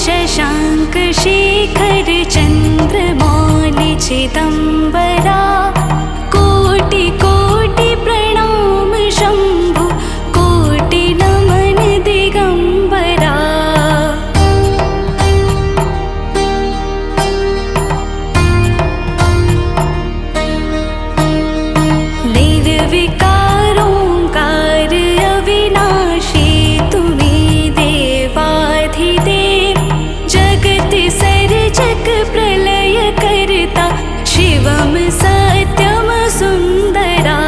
शशांक शेखर चंद्रमौलि चिदंबरा कोटि कोटि प्रणाम शंभु कोटि नमन दिगंबरा। निर्विकार ओंकार अविनाशी तुम्हें देवाधिदेव जगत सर्जक प्रलय करता शिवम सत्यम सुंदरा।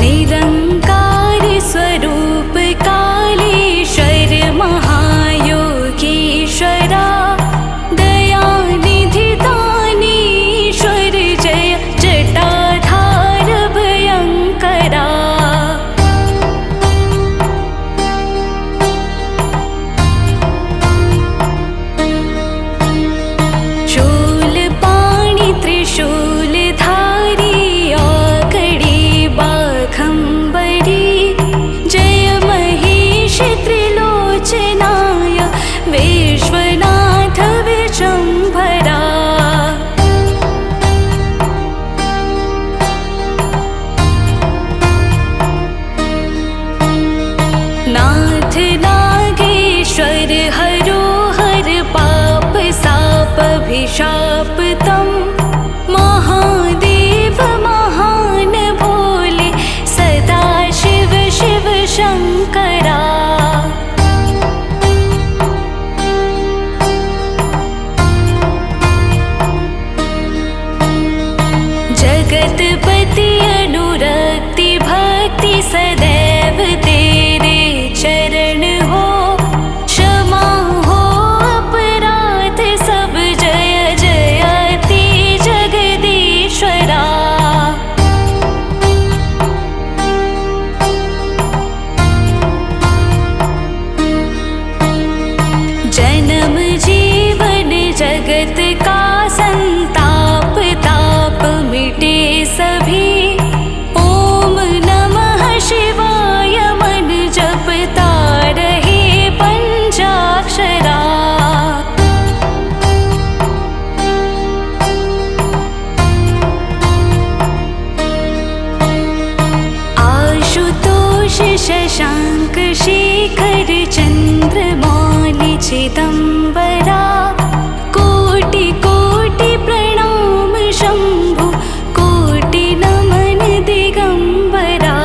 निरंकार स्वरूप कालेश्वर महायोगीश्वरा दयानिधि दानीश्वर जय जटाधार भयंकरा। शूलपाणि त्रिशूलधारी औकड़ी बाघंबरी जय महेश त्रिलोचनाय विश्वनाथ विशंभरा। नाथ नागेश्वर हरोहर पाप साप अभिशाप तम महादेव महान भोले सदा शिव शिव शंकरा। जगतपति अनुरक्ति भक्ति सदैव तेरे चरण हो क्षमा हो अपराध सब जय जयति जगदीश्वरा। जन्म जीवन जगत का संताप ताप मिटे सभी ओम नमः शिवाय मन जपता रहे पंचाक्षरा। आशुतोष शशांक शेखर चंद्रमौलि चिदंबरा कोटि कोटि प्रणाम शंभु कोटि नमन दिगंबरा।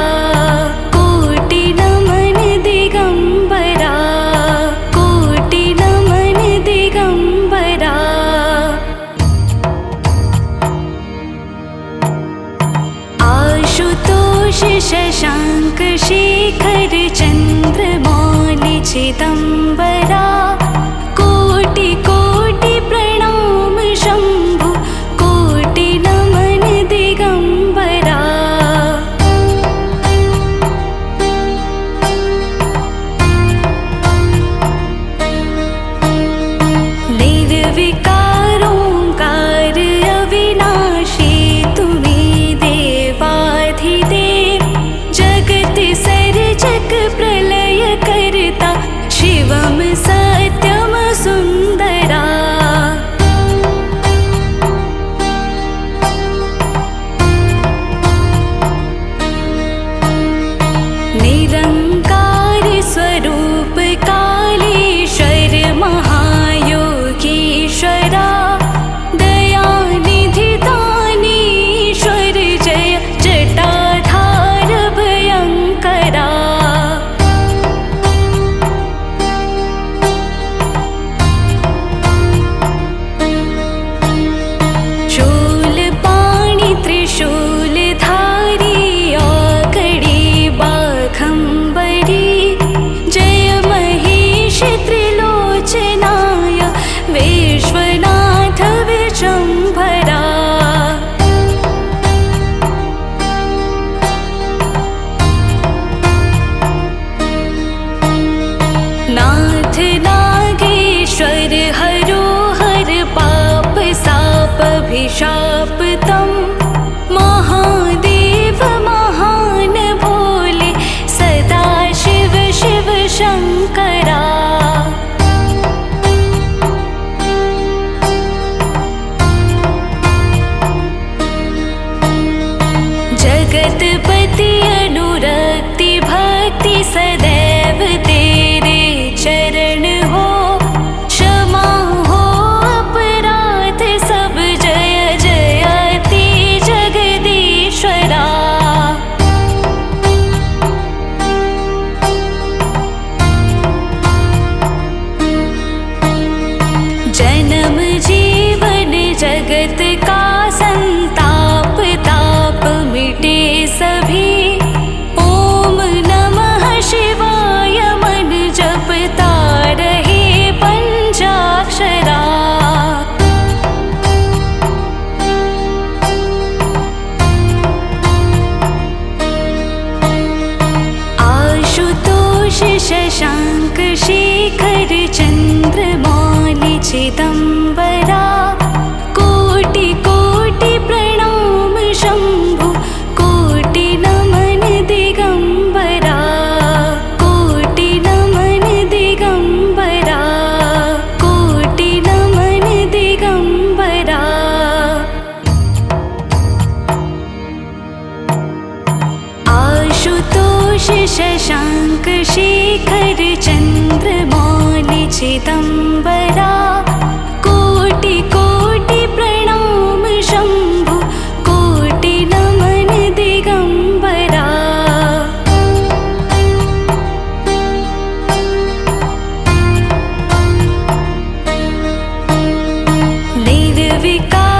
कोटि नमन दिगंबरा कोटि नमन दिगंबरा। आशुतोष शशांक शेखर चंद्रमौलि चिदंबरा कोटि कोटि प्रणाम शंभु कोटि नमन दिगंबरा। निर्विकार ओंकार अविनाशी तुम्हें देवाधिदेव जगत सर्जक प्रलय करता शिवम सत्यम सुंदरा। निरंकार स्वरूप कालेश्वर महायोगीश्वरा दयानिधि दानीश्वर जय जटाधार भयंकरा। शूलपाणि त्रिशूलधारी औकड़ी बाघंबरी जय महेश त्रिलोचनाय विश्वनाथ विशंभरा। नाथ नागेश्वर हरोहर पाप साप अभिशाप तम महादेव चिदम्बरा कोटि कोटि प्रणाम शम्भु कोटि नमन दिगम्बरा कोटि नमन दिगम्बरा कोटि नमन दिगम्बरा। आशुतोष शशाङ्क शेखर चन्द्रमौलि चिदम्बरा कोटि कोटि प्रणाम शम्भु कोटि नमन दिगम्बरा।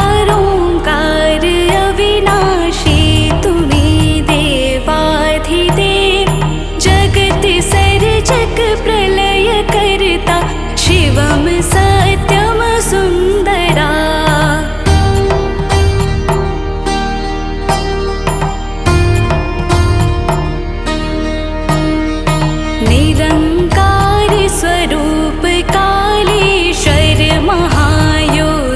निर्विकारोङ्कार अविनाशी तुम्ही देवाधिदेव जगत सर्जक प्रलय करता शिवम सत्यम सुन्दरा। निरङ्कार स्वरूप कालेश्वर महायोगीश्वरा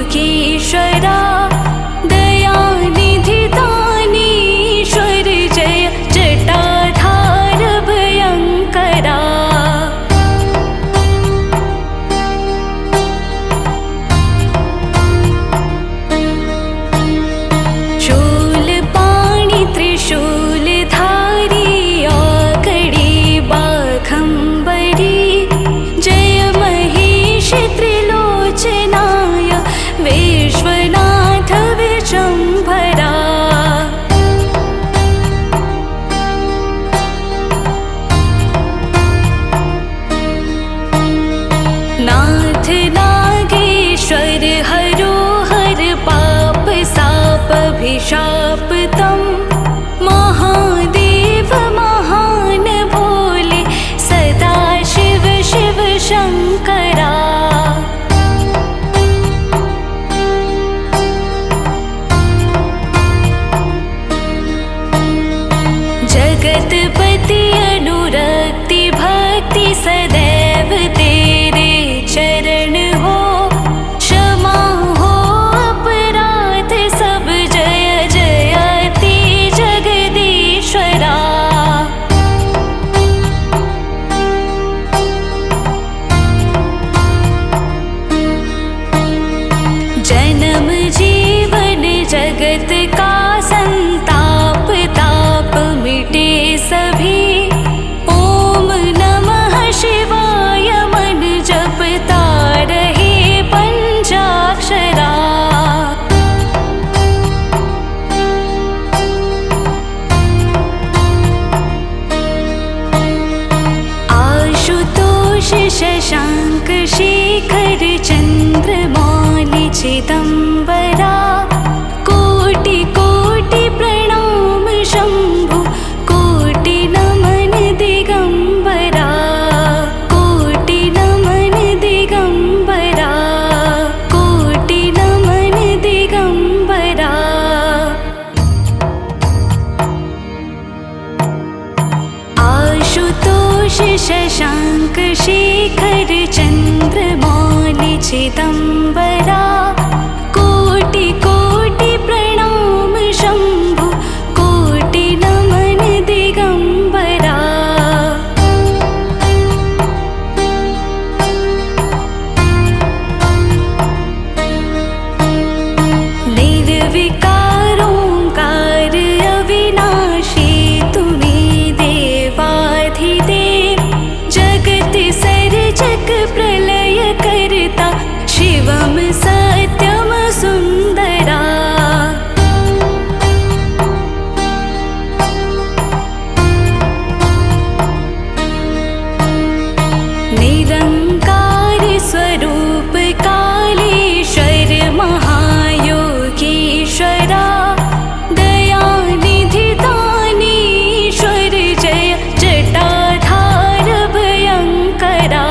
दयानिधि दानीश्वर जय जटाधार भयङ्करा। शूलपाणि त्रिशूलधारी आकड़ी बाघम्बरी जय महेश त्रिलोचनाय विश्वनाथ विशम्भरा। नाथ नागेश्वर हरो हर पाप साप अभिशाप तम महादेव महान भोले सदा शिव शिव शङ्करा। जगतपति अनुरक्ति भक्ति सदैव तेरे चरण हो क्षमा हो अपराध सब जय जयति जगदीश्वरा। जन्म जीवन जगत का संताप ताप मिटे सभी ओम नमः शिवाय मन जपता रहे पंचाक्षरा। आशुतोष शशाङ्क शेखर चन्द्रमौलि चिदम्बरा कोटि कोटि प्रणाम शम्भु कोटि नमन दिगम्बरा कोटि नमन दिगम्बरा कोटि नमन दिगम्बरा। आशुतोष शशाङ्क शेखर चन्द्रमौलि चिदम्बरा कोटि कोटि प्रणाम शम्भु कोटि नमन दिगम्बरा। निर्विकारोङ्कार अविनाशी तुम्ही देवाधिदेव जगत सर्जक प्रलय करता शिवम सत्यम सुन्दरा। निरङ्कार स्वरूप कालेश्वर महायोगीश्वरा दयानिधि दानीश्वर जय जटाधार भयङ्करा।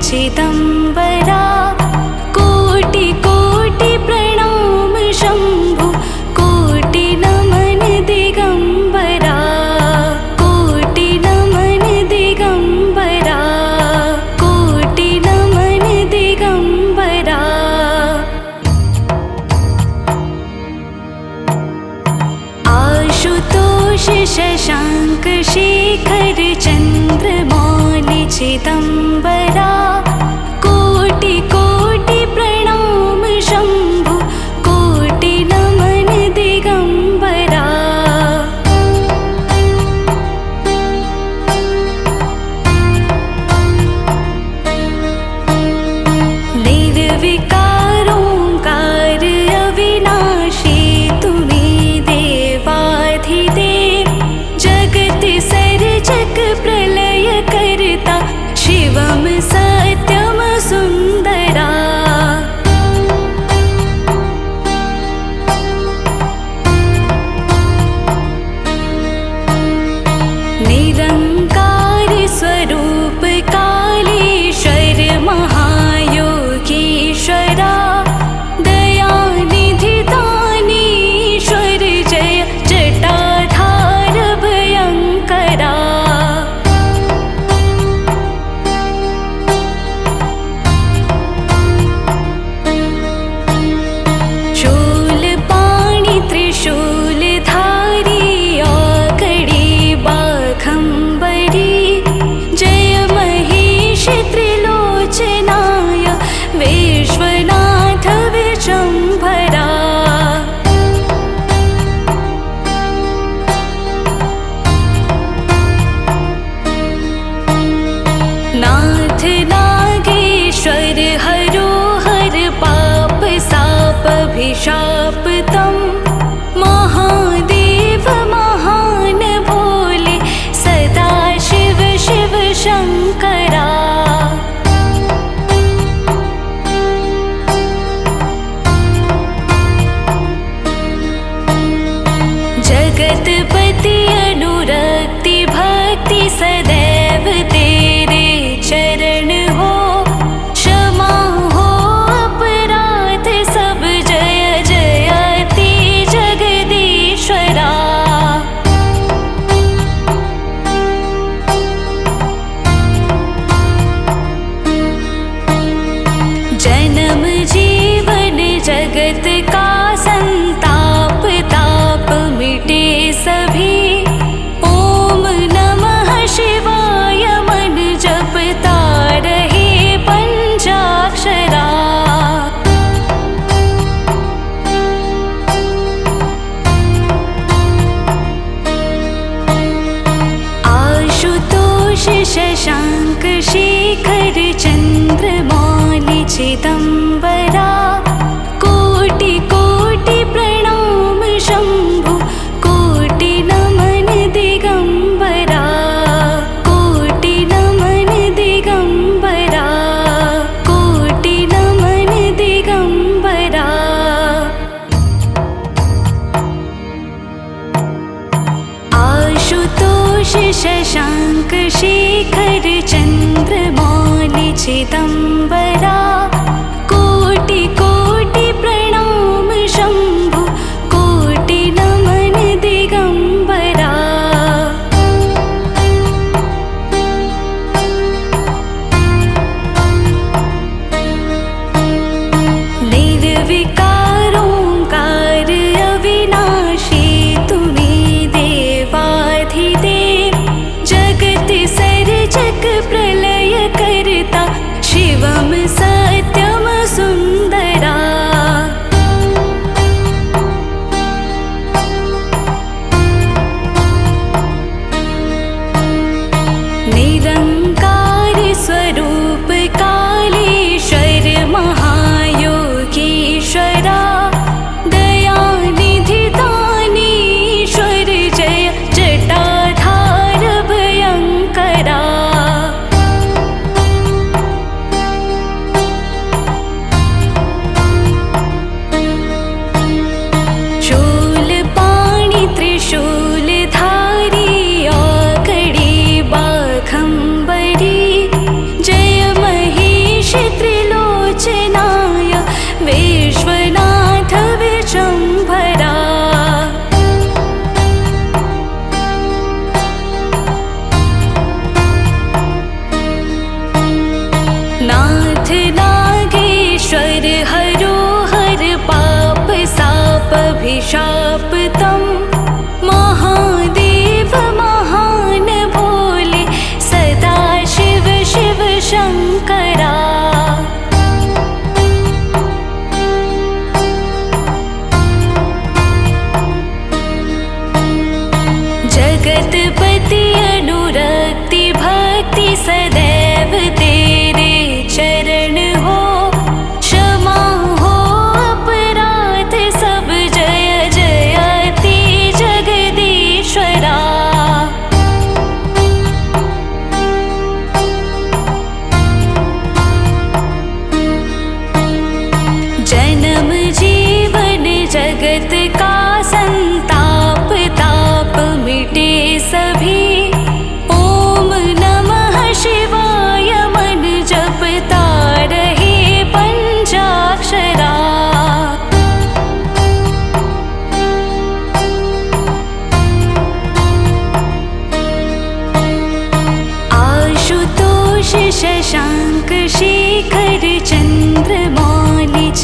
चिदम्बरा कोटि कोटि प्रणाम शम्भु कोटि नमन दिगम्बरा कोटि नमन दिगम्बरा कोटि नमन दिगम्बरा। आशुतोष शशांक शेखर चन्द्रमौलि चिदम्बरा कोटि कोटि प्रणाम शम्भु कोटि नमन दिगम्बरा। निर्विकारोङ्कार अविनाशी तुम्ही देवाधिदेव जगत सर्जक प्रलय करता शिवम सत्यम सुन्दरा। निरंकार स्वरूप कालेश्वर महायोगीश्वरा दयानिधि दानीश्वर जय जटाधार भयंकरा। शूलपाणि त्रिशूलधारी आकड़ी बाघम्बरी जय महेश त्रिलोचनाय विश्वनाथ विशम्भरा। नाथ नागेश्वर हरो हर पाप साप अभिशाप तम महादेव महान भोले सदा शिव शिव शंकरा। जगतपति अनुरक्ति भक्ति सदैव तेरे चरण हो क्षमा हो अपराध सब जय जयति जगदीश्वरा। जन्म जीवन जगत का संताप ताप मिटे सभी ओम नमः शिवाय मन जपता रहे पंचाक्षरा। आशुतोष शशांक शेखर चन्द्रमौलि चिदम्बरा कोटि कोटि प्रणाम शम्भु कोटि नमन दिगम्बरा कोटि नमन दिगम्बरा कोटि नमन दिगम्बरा। आशुतोष शशांक शेखर चन्द्रमौलि चिदम्बरा कोटि कोटि प्रणाम शम्भु कोटि नमन दिगम्बरा। निर्विकारोङ्कार अविनाशी तुम्ही देवाधिदेव जगत सर्जक प्रलय करता शिवम सत्यम सुन्दरा।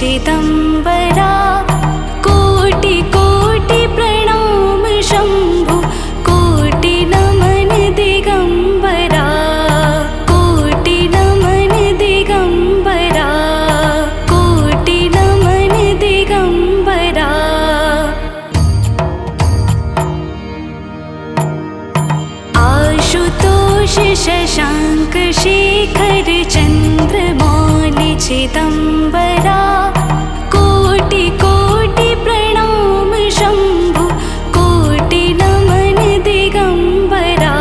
चिदम्बरा कोटि कोटि प्रणाम शम्भु कोटि नमन दिगम्बरा कोटि नमन दिगम्बरा कोटि नमन दिगम्बरा आशुतोष शशांक शेखर चन्द्रमौलि चिदम्बरा कोटि कोटि प्रणाम शम्भु कोटि नमन दिगम्बरा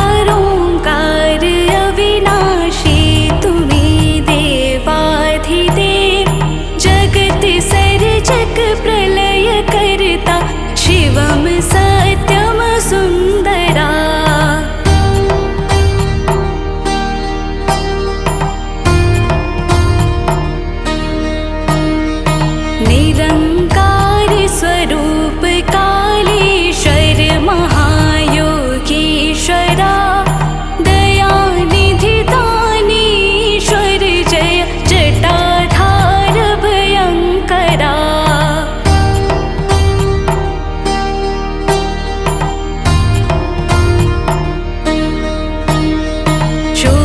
निर्विकारोऽङ्कार अविनाशी तुम्हें देवाधिदेव जगत सर्जक प्रलय करता शिवम सत्यम सुंदरा निरंकार स्वरूप कालेश्वर महायोगीश्वरा दयानिधि दानीश्वर जय जटाधार भयंकरा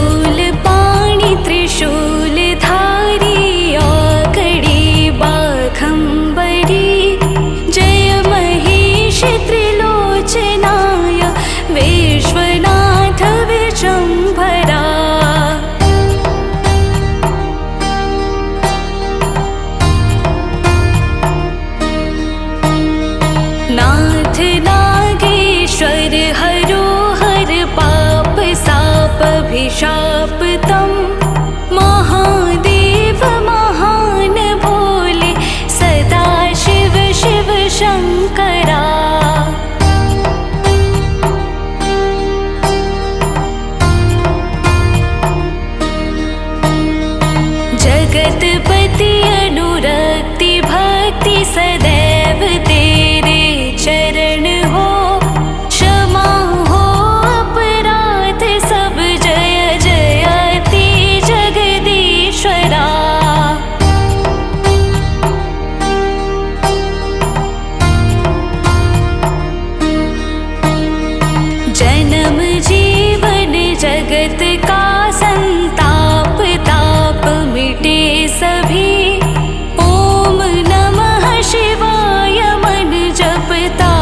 शूलपाणि त्रिशूलधारी औकड़ी बाघंबरी जय महेश त्रिलोचनाय विश्वनाथ विशंभरा नाथ नागेश्वर हरो हर पाप साप अभिशापतम महादेव महान भोले सदा शिव शिव शंकरा जगतपति अनुरक्ति भक्ति सदैव तेरे चरण हो क्षमा हो अपराध सब जय जयति जगदीश्वरा जन्म जीवन जगत का संताप ताप मिटे सभी ओम नमः शिवाय मन जपता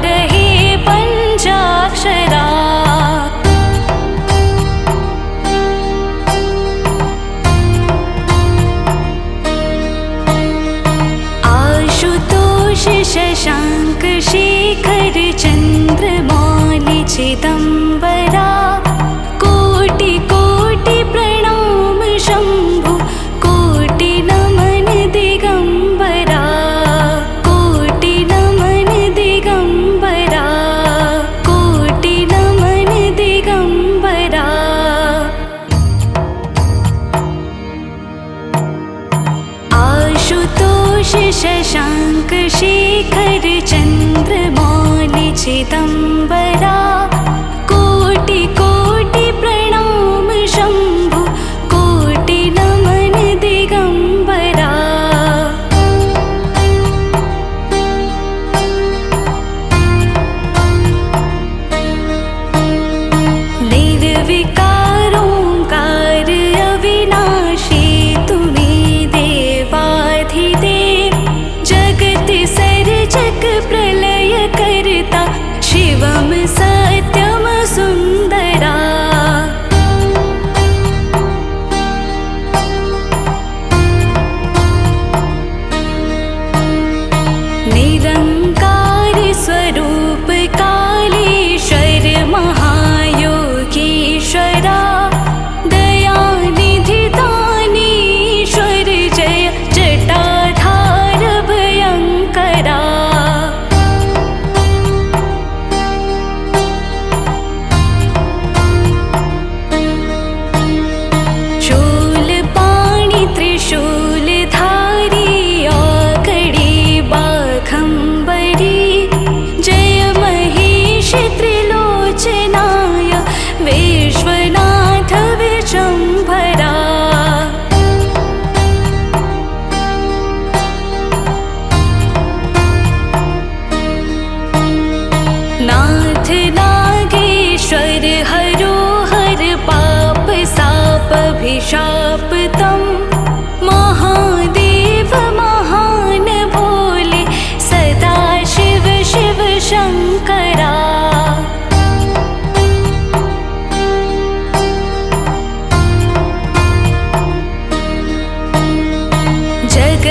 रहे पंचाक्षरा आशुतोष शशांक शेखर चन्द्रमौलि चिदम्बरा कोटि कोटि प्रणाम शम्भु कोटि नमन दिगम्बरा कोटि नमन दिगम्बरा कोटि नमन दिगम्बरा आशुतोष शशांक शेखर चन्द्रमौलि चिदम्बरा कोटि कोटि प्रणाम शम्भु कोटि नमन दिगम्बरा निर्विकारोऽङ्कार अविनाशी तुम्हें देवाधिदेव जगत सर्जक प्रलय करता शिवम स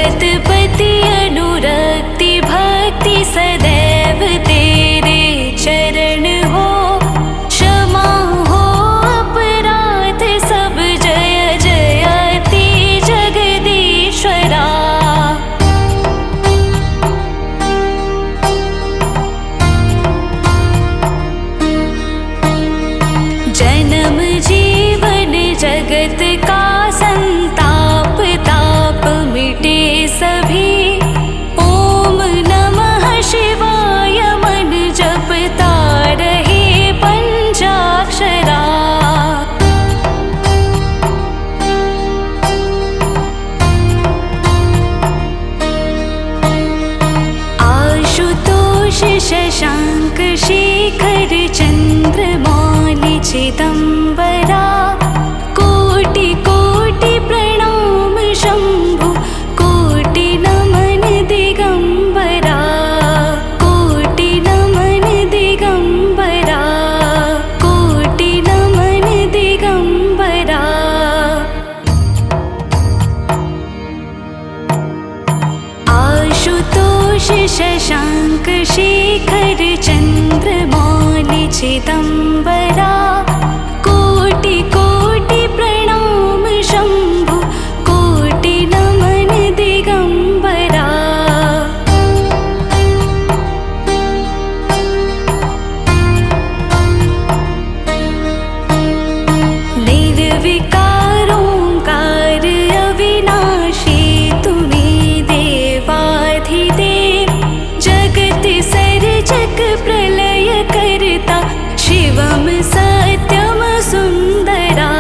जगतपति अनुरक्ति भक्ति सदैव तेरे चरण हो। क्षमा हो अपराध सब जय जयति जगदीश्वरा। जन्म जीवन जगत का संताप ताप मिटे सभी। ओम नमः शिवाय मन जपता रहे पंचाक्षरा। आशुतोष शशांक शेखर चंद्रमौलि चिदंबरा। कोटि कोटि प्रणाम शंभु कोटि नमन दिगंबरा। कोटि नमन दिगंबरा। कोटि नमन दिगंबरा। आशुतोष शशांक शेखर चंद्रमौलि चिदंबरा। कोटि कोटि प्रणाम शंभु कोटि नमन दिगंबरा। निर्विकारोंकार अविनाशी तुम्हें देवाधिदेव। जगत सर्जक प्रलय करता शिवम सत्यम सुंदरा।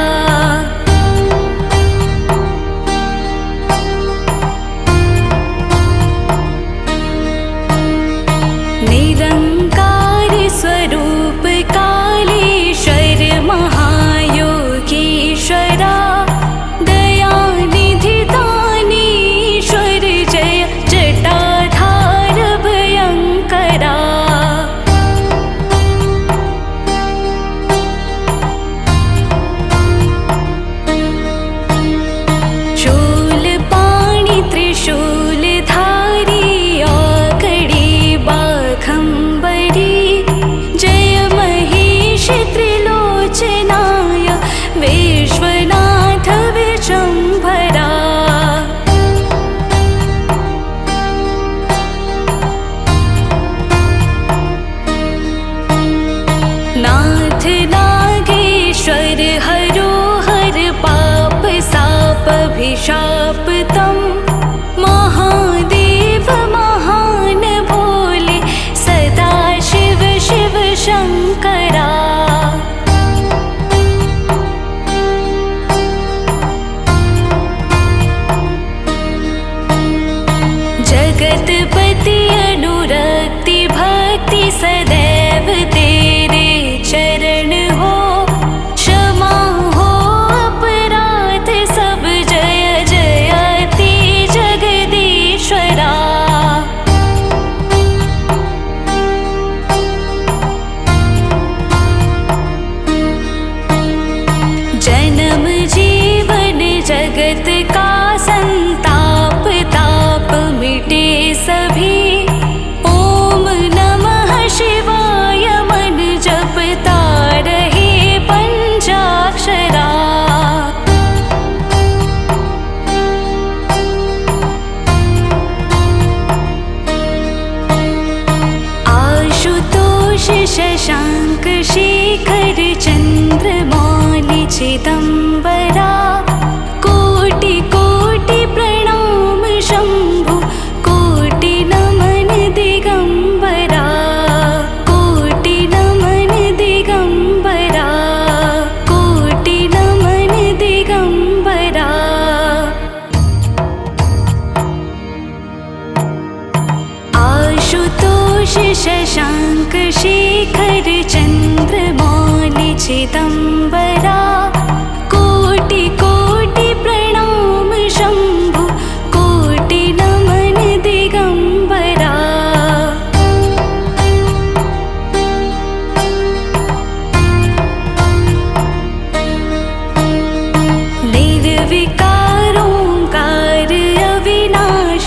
निरंकार स्वरूप कालेश्वर महायोगीश्वरा। दयानिधि दानीश्वर जय जटाधार भयंकरा। शूलपाणि त्रिशूलधारी औकड़ी बाघंबरी। जय महेश त्रिलोचनाय विश्वनाथ विशंभरा। नाथ नागेश्वर हरो हर पाप साप अभिशाप तम। महादेव महान भोले सदा शिव शिव शंकरा। जगतपति अनुरक्ति भक्ति सदैव तेरे चरण हो। क्षमा हो अपराध सब जय जयति जगदीश्वरा। जन्म जीवन जगत का संताप ताप मिटे सभी। ओम नमः शिवाय मन जपता रहे पंचाक्षरा। आशुतोष शशांक शेखर चंद्रमौलि चिदंबरा। कोटि कोटि प्रणाम शंभु कोटि नमन दिगंबरा। कोटि नमन दिगंबरा। कोटि नमन दिगंबरा। आशुतोष शशांक शेखर चंद्रमौलि चिदंबरा। कोटि कोटि प्रणाम शंभु कोटि नमन दिगंबरा। निर्विकारोंकार अविनाशी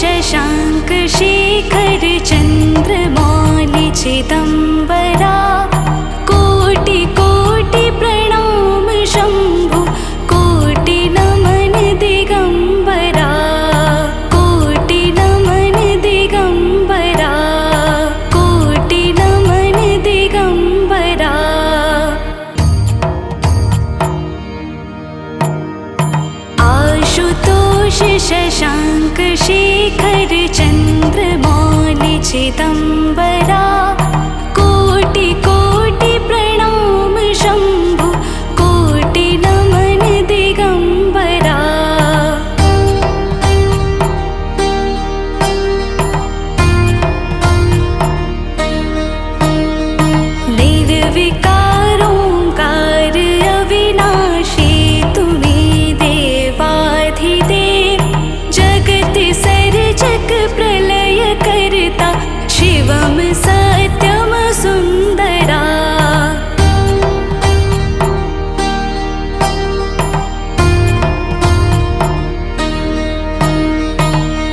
शशाङ्क शेखर चन्द्रमौलि चिदम्बरा कोटि कोटि प्रणाम शम्भु कोटि नमन दिगम्बरा कोटि नमन दिगम्बरा कोटि नमन दिगम्बरा। आशुतोष शशाङ्क शेखर चन्द्रमौलि चिदम्बरा कोटि कोटि प्रणाम शम्भु कोटि नमन दिगम्बरा। निर्विकारोङ्कार अविनाशी तुम्ही देवाधिदेव जगत सर्जक प्रलय करता शिवम सत्यम सुन्दरा।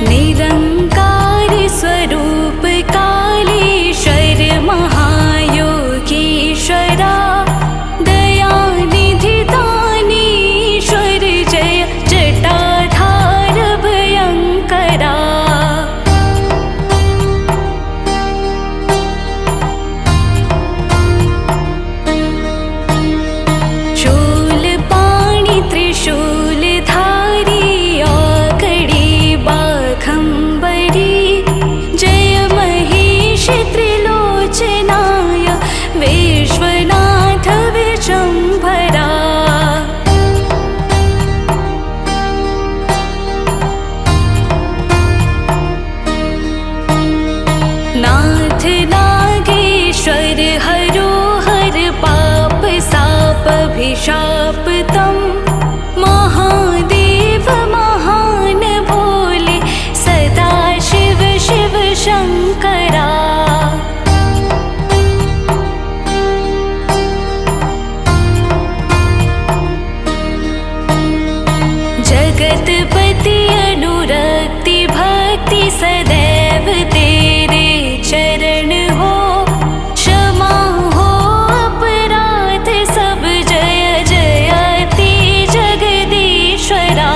निरङ्कार स्वरूप कालेश्वर महायोगीश्वरा दयानिधि दानीश्वर जय जटाधार भयङ्करा। शूलपाणि त्रिशूलधारी आकड़ी बाघम्बरी जय महेश त्रिलोचनाय विश्वनाथ विशम्भरा। नाथ नागेश्वर हरो हर पाप साप अभिशाप तम महादेव महान भोले सदा शिव शिव शङ्करा। जगतपति अनुरक्ति भक्ति सदैव तेरे चरण हो क्षमा हो अपराध सब जय जयति जगदीश्वरा।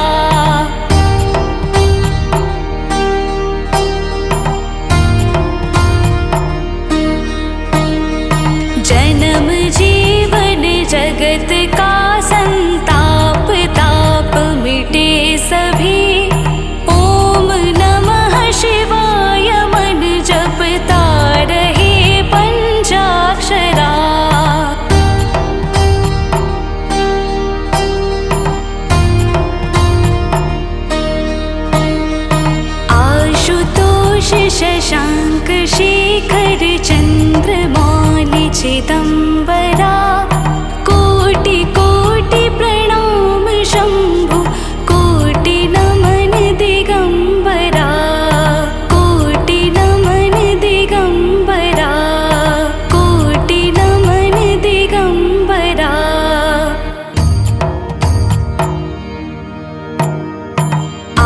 जन्म जीवन जगत का संताप ताप मिटे सभी ओम नमः शिवाय मन जपता रहे पंचाक्षरा। आशुतोष शशाङ्क शेखर चन्द्रमौलि चिदम्बरा कोटि कोटि प्रणाम शम्भु कोटि नमन दिगम्बरा कोटि नमन दिगम्बरा कोटि नमन दिगम्बरा।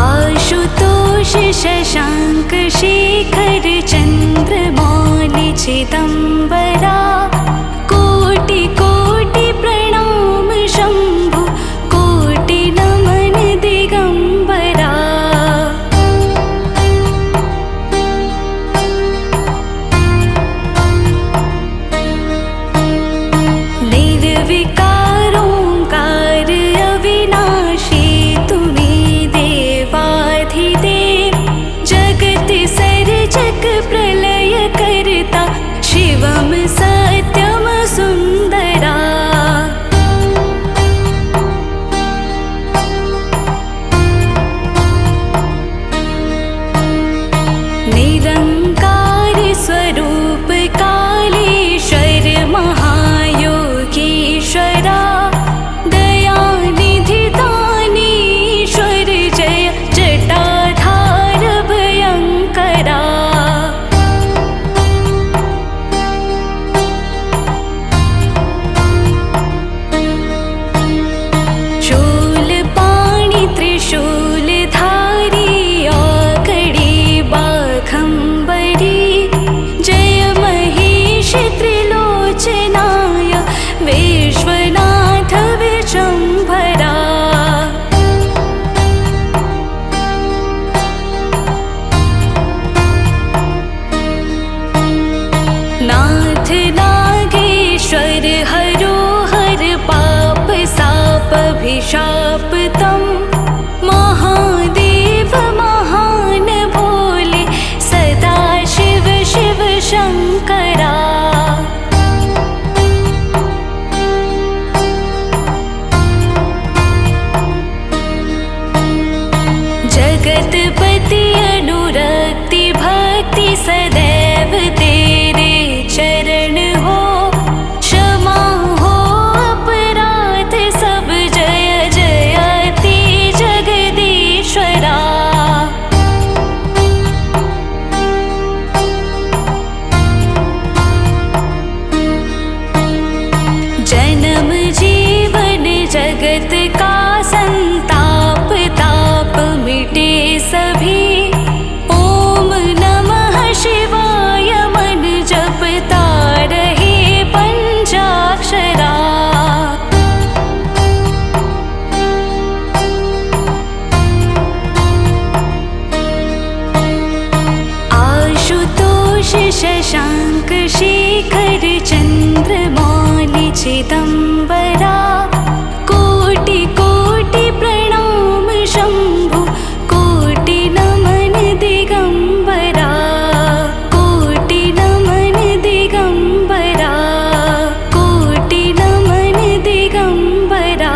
आशुतोष शशाङ्क शेखर चन्द्रमौलि चिदम्बरा कोटि कोटि प्रणाम शम्भु कोटि नमन दिगम्बरा। निर्विकारोङ्कार अविनाशी तुम्ही देवाधिदेव जगत सर्जक प्रलय करता शिवम जगतपति अनुरक्ति भक्ति सदैव तेरे चरण हो, क्षमा हो अपराध सब जय जयति जगदीश्वरा। जन्म जीवन जगत का संताप ताप मिटे सभी, ओम नमः शिवाय मन जपता रहे पंचाक्षरा। आशुतोष शशांक शेखर चंद्रमौलि चिदंबरा, कोटि कोटि प्रणाम शंभु कोटि नमन दिगंबरा, कोटि नमन दिगंबरा, कोटि नमन दिगंबरा।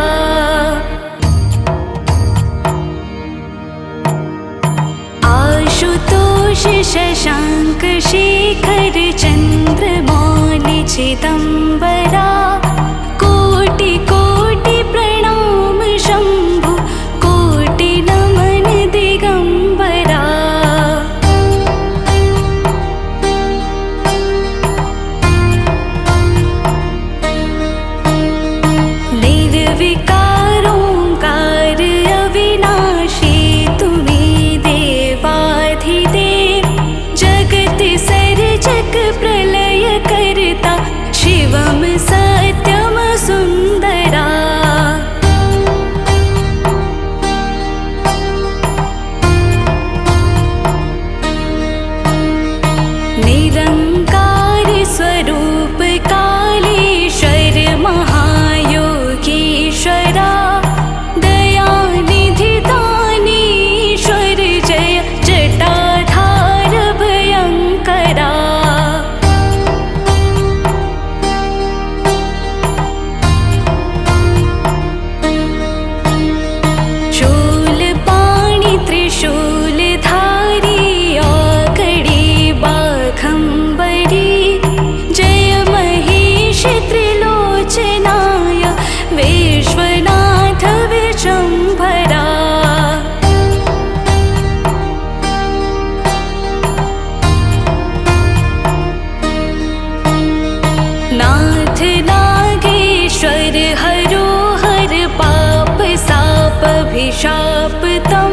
आशुतोष शशांक शेखर चंद्रमौलि चिदंबरा, कोटि कोटि प्रणाम शंभु कोटि नमन दिगंबरा। निर्विकार ओंकार अविनाशी तुम्हें देवाधिदेव, जगत सर्जक प्रलय करता शिवम सत्यम सुंदरा। निरंकार स्वरूप कालेश्वर महायोगीश्वरा, दयानिधि दानीश्वर जय जटाधार भयंकरा। शूलपाणि त्रिशूलधारी औकड़ी बाघंबरी, जय महेश त्रिलोचनाय विश्वनाथ विशंभरा। नाथ नागेश्वर हरो हर पाप साप अभिशाप तम,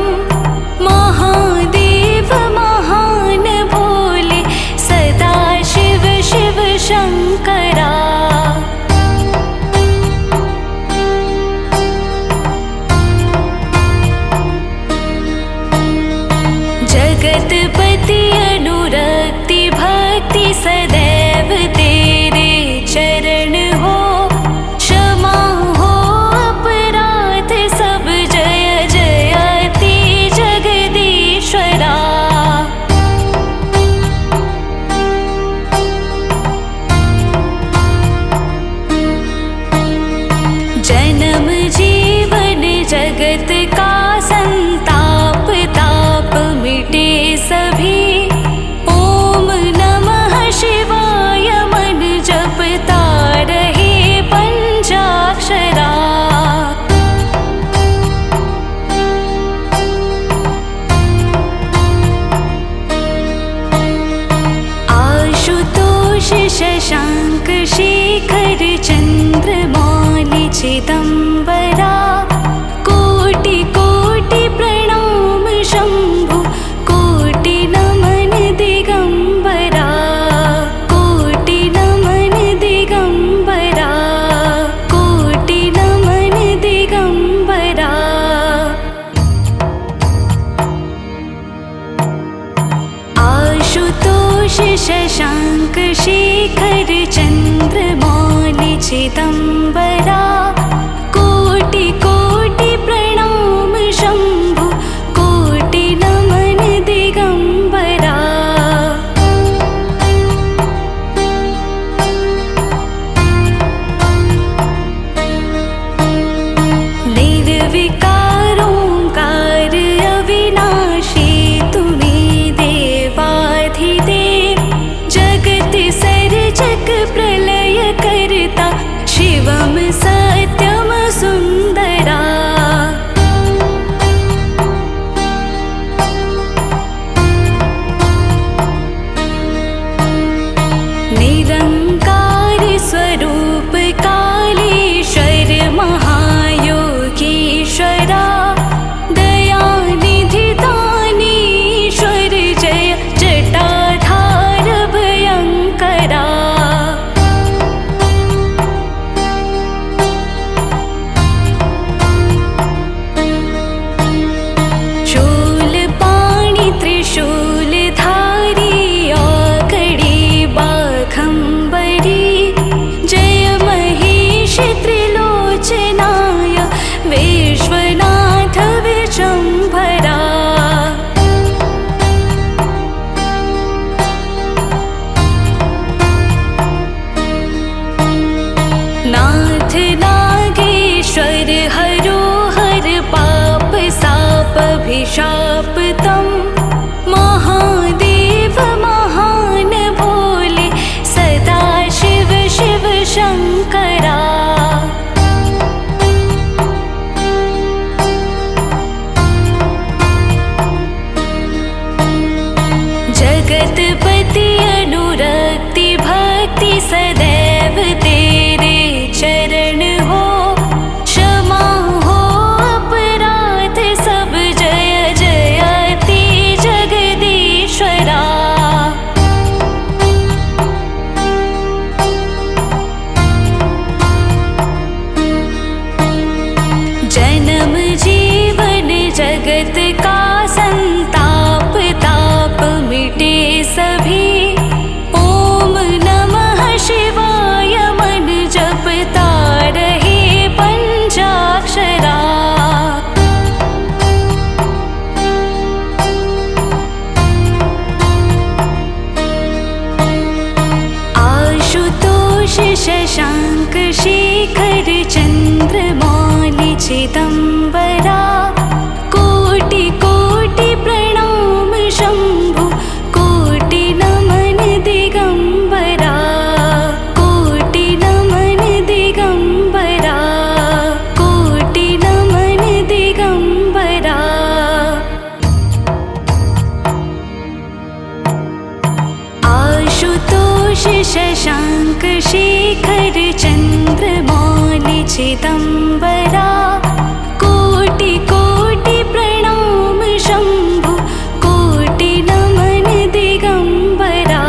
महादेव महान भोले सदा शिव शिव शंकरा। जगतपति अनुरक्ति भक्ति सदैव तेरे चरण हो, क्षमा हो अपराध सब जय जयति जगदीश्वरा। जन्म जीवन जगत का संताप ताप मिटे सभी, ओम नमः शिवाय मन जपता रहे पंचाक्षरा। आशुतोष शशांक शेखर चंद्रमौलि चिदंबरा, कोटि कोटि प्रणाम शंभु कोटि नमन दिगंबरा, कोटि नमन दिगंबरा, कोटि नमन दिगंबरा। आशुतोष शशांक शेखर चंद्रमौलि चिदंबरा, कोटि चिदम्बरा कोटि कोटि प्रणाम शम्भु कोटि नमन दिगम्बरा कोटि नमन दिगम्बरा कोटि नमन दिगम्बरा आशुतोष शशाङ्क शेखर चन्द्रमौलि चिदम्बरा कोटि कोटि प्रणाम शम्भु कोटि नमन दिगम्बरा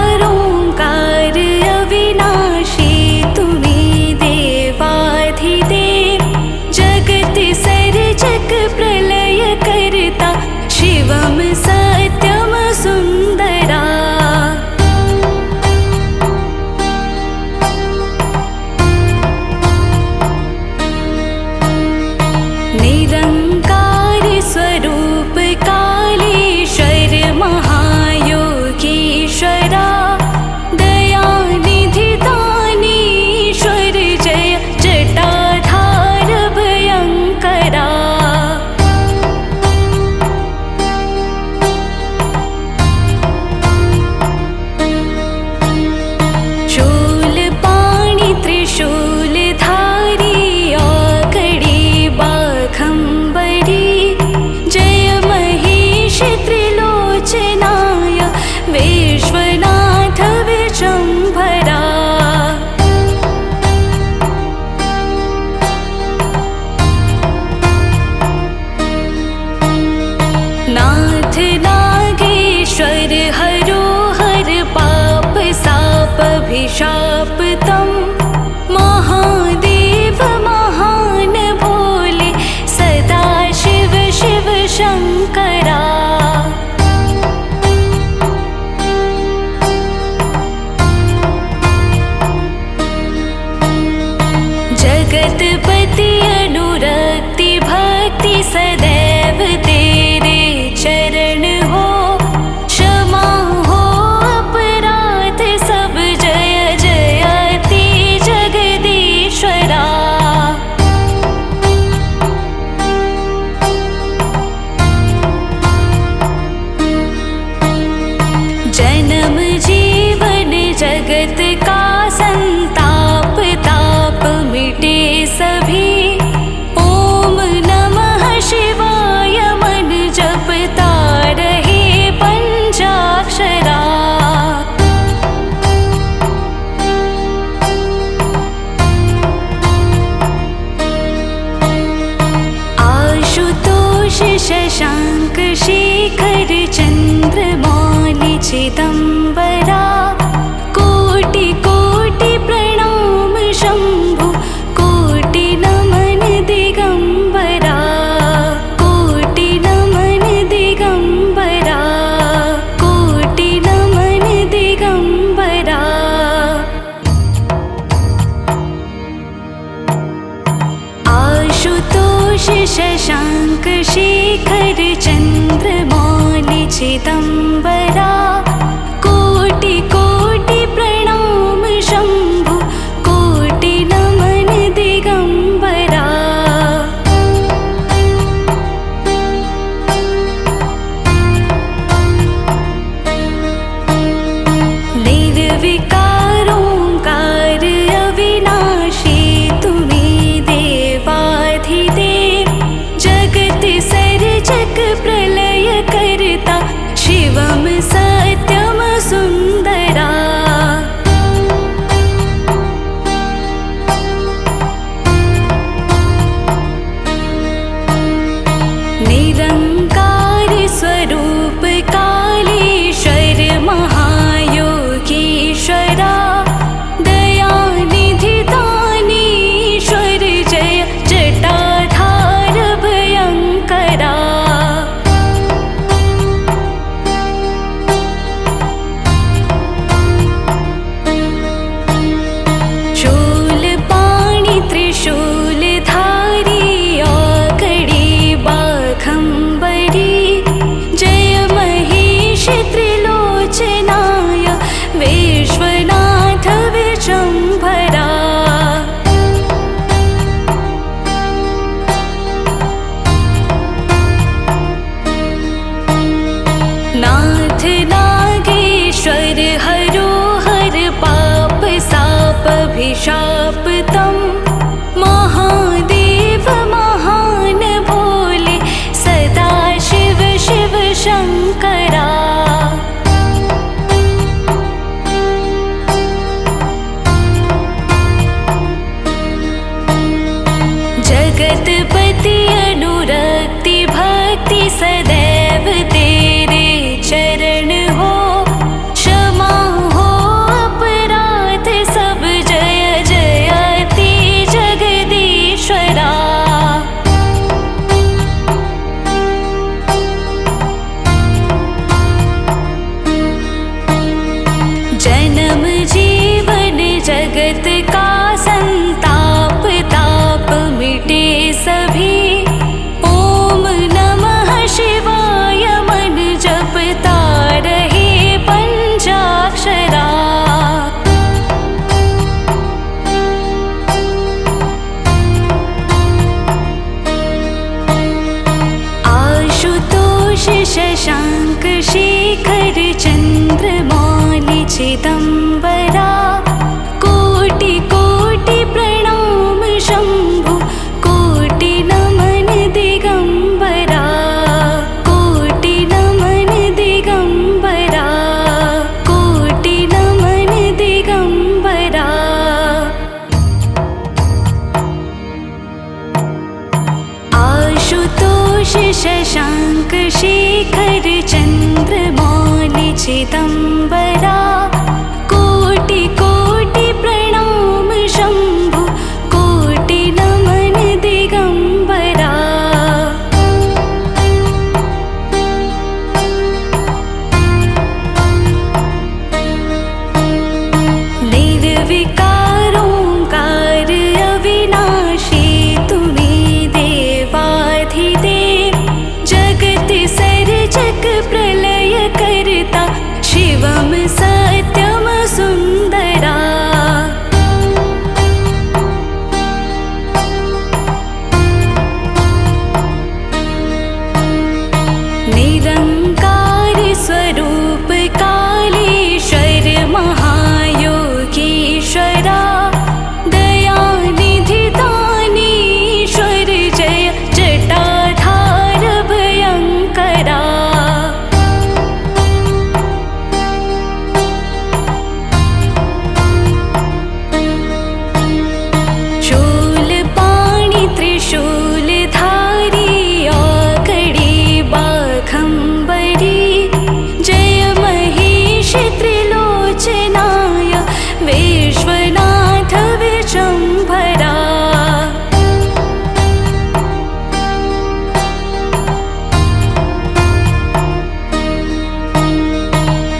निर्विकारोङ्कार अविनाशी तुम्ही देवाधिदेव जगत सर्जक प्रलय करता शिवम सत्यम सुन्दरा शशाङ्क शेखर चन्द्रमौलि चिदम्बरा कोटि कोटि प्रणाम शम्भु कोटि नमन दिगम्बरा कोटि नमन दिगम्बरा कोटि नमन दिगम्बरा। आशुतोष शशाङ्क शेखर चन्द्रमौलि चिदम्बरा कोटि कोटि प्रणाम शम्भु कोटि नमन दिगम्बरा। निर्विकारोङ्कार अविनाशी तुम्ही देवाधिदेव जगत सर्जक प्रलय करता शिवम सत्यम सुन्दरा। निरङ्कार स्वरूप कालेश्वर महायोगीश्वरा दयानिधि दानीश्वर जय जटाधार भयङ्करा। शूलपाणि त्रिशूलधारी आकड़ी बाघम्बरी जय महेश त्रिलोचनाय विश्वनाथ विशम्भरा।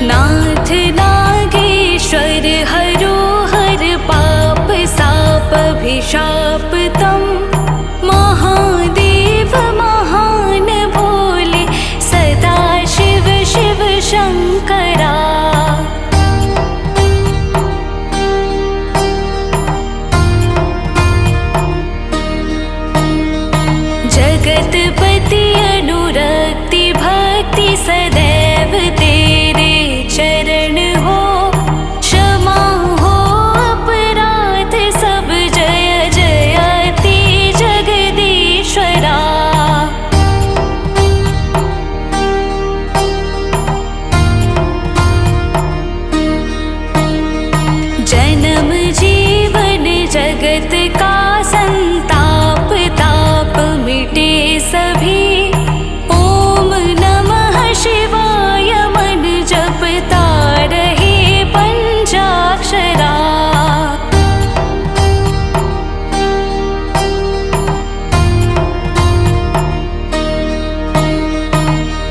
नाथ नागेश्वर हरो हर पाप साप अभिशाप तम महादेव महान भोले सदा शिव शिव शङ्करा। जगतपति अनुरक्ति भक्ति सदैव तेरे चरण हो क्षमा हो अपराध सब जय जयति जगदीश्वरा। जन्म जीवन जगत का संताप ताप मिटे सभी ओम नमः शिवाय मन जपता रहे पंचाक्षरा।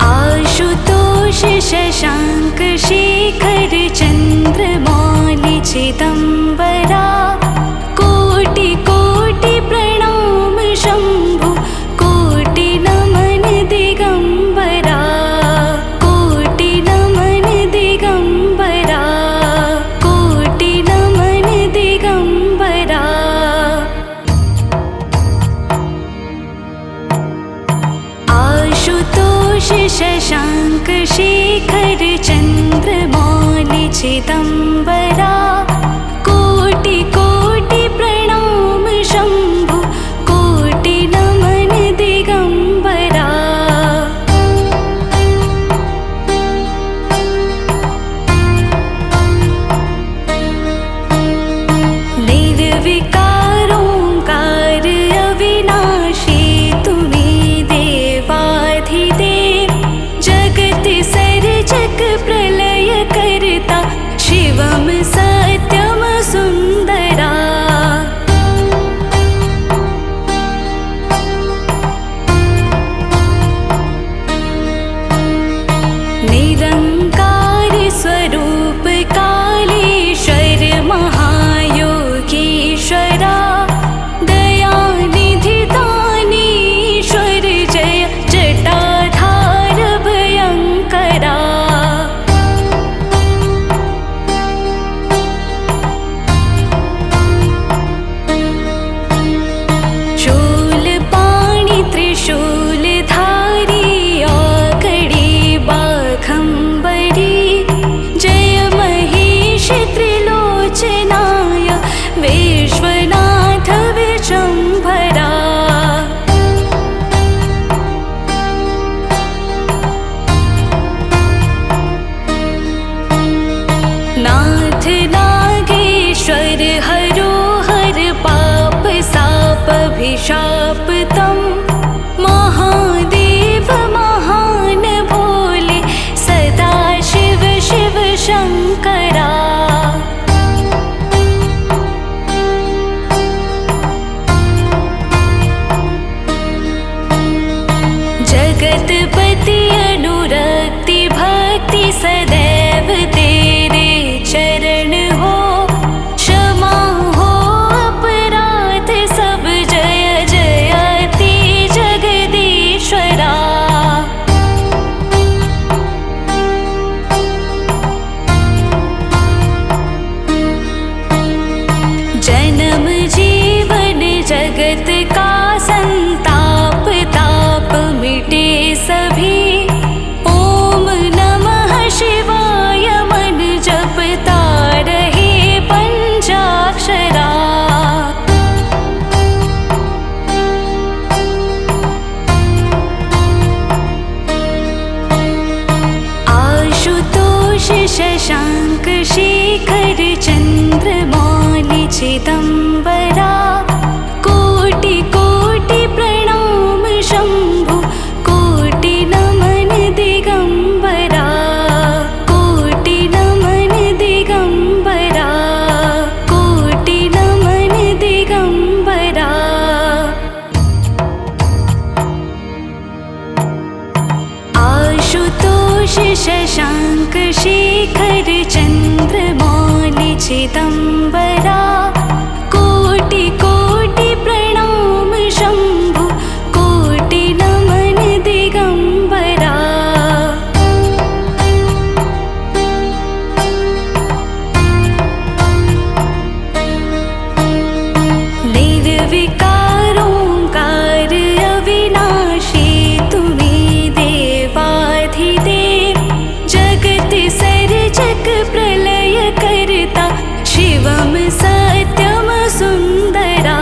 आशुतोष शशाङ्क शेखर चन्द्रमौलि चिदम्बरा कोटि कोटि प्रणाम शम्भु कोटि नमन दिगम्बरा कोटि नमन दिगम्बरा कोटि नमन दिगम्बरा। आशुतोष शशाङ्क शेखर चन्द्रमौलि चिदम्बरा कोटि कोटि प्रणाम शम्भु कोटि नमन दिगम्बरा। निर्विकारोङ्कार अविनाशी तुम्ही देवाधिदेव जगत सर्जक प्रलय करता शिवम सत्यम सुन्दरा। शशांक शेखर चंद्रमौलि चिदंबरा कोटि कोटि प्रणाम शंभु कोटि नमन दिगंबरा। निर्विकार ओंकार अविनाशी तुम्हें देवाधिदेव जगत सर्जक प्रलय करता शिवम सत्यम सुंदरा।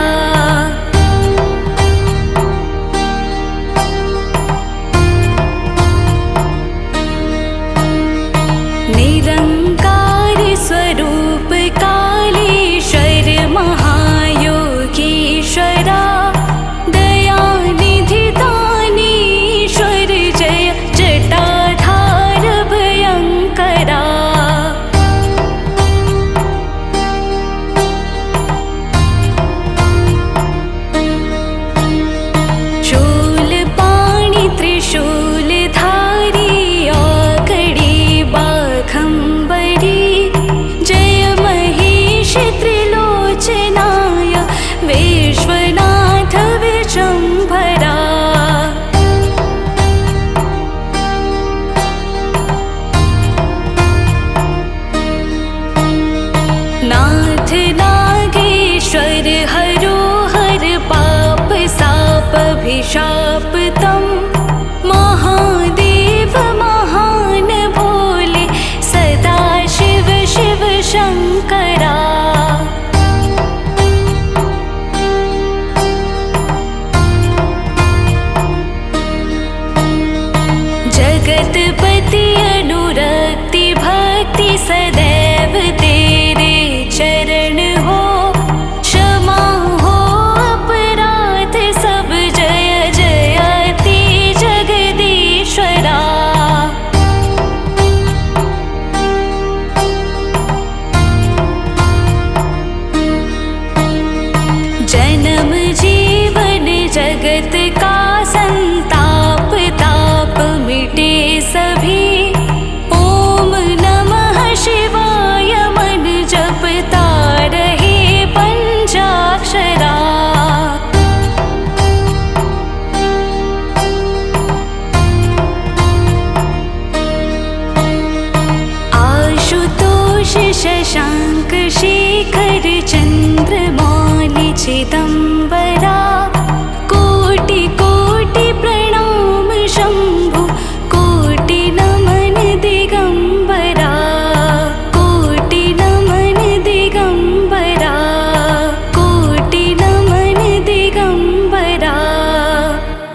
निरंकार स्वरूप कालेश्वर महायोगीश्वरा दयानिधि दानीश्वर जय जटाधार भयंकरा। शूलपाणि त्रिशूलधारी औकड़ी बाघंबरी जय महेश त्रिलोचनाय विश्वनाथ विशंभरा। नाथ नागेश्वर हरो हर पाप साप अभिशाप तम महादेव महान भोले सदा शिव शिव शंकरा। जगतपति अनुरक्ति भक्ति सदैव तेरे चरण हो क्षमा हो अपराध सब जय जयति जगदीश्वरा। जन्म जीवन जगत का संताप ताप मिटे सभी ओम नमः शिवाय मन जपता रहे पंचाक्षरा। आशुतोष शशांक शेखर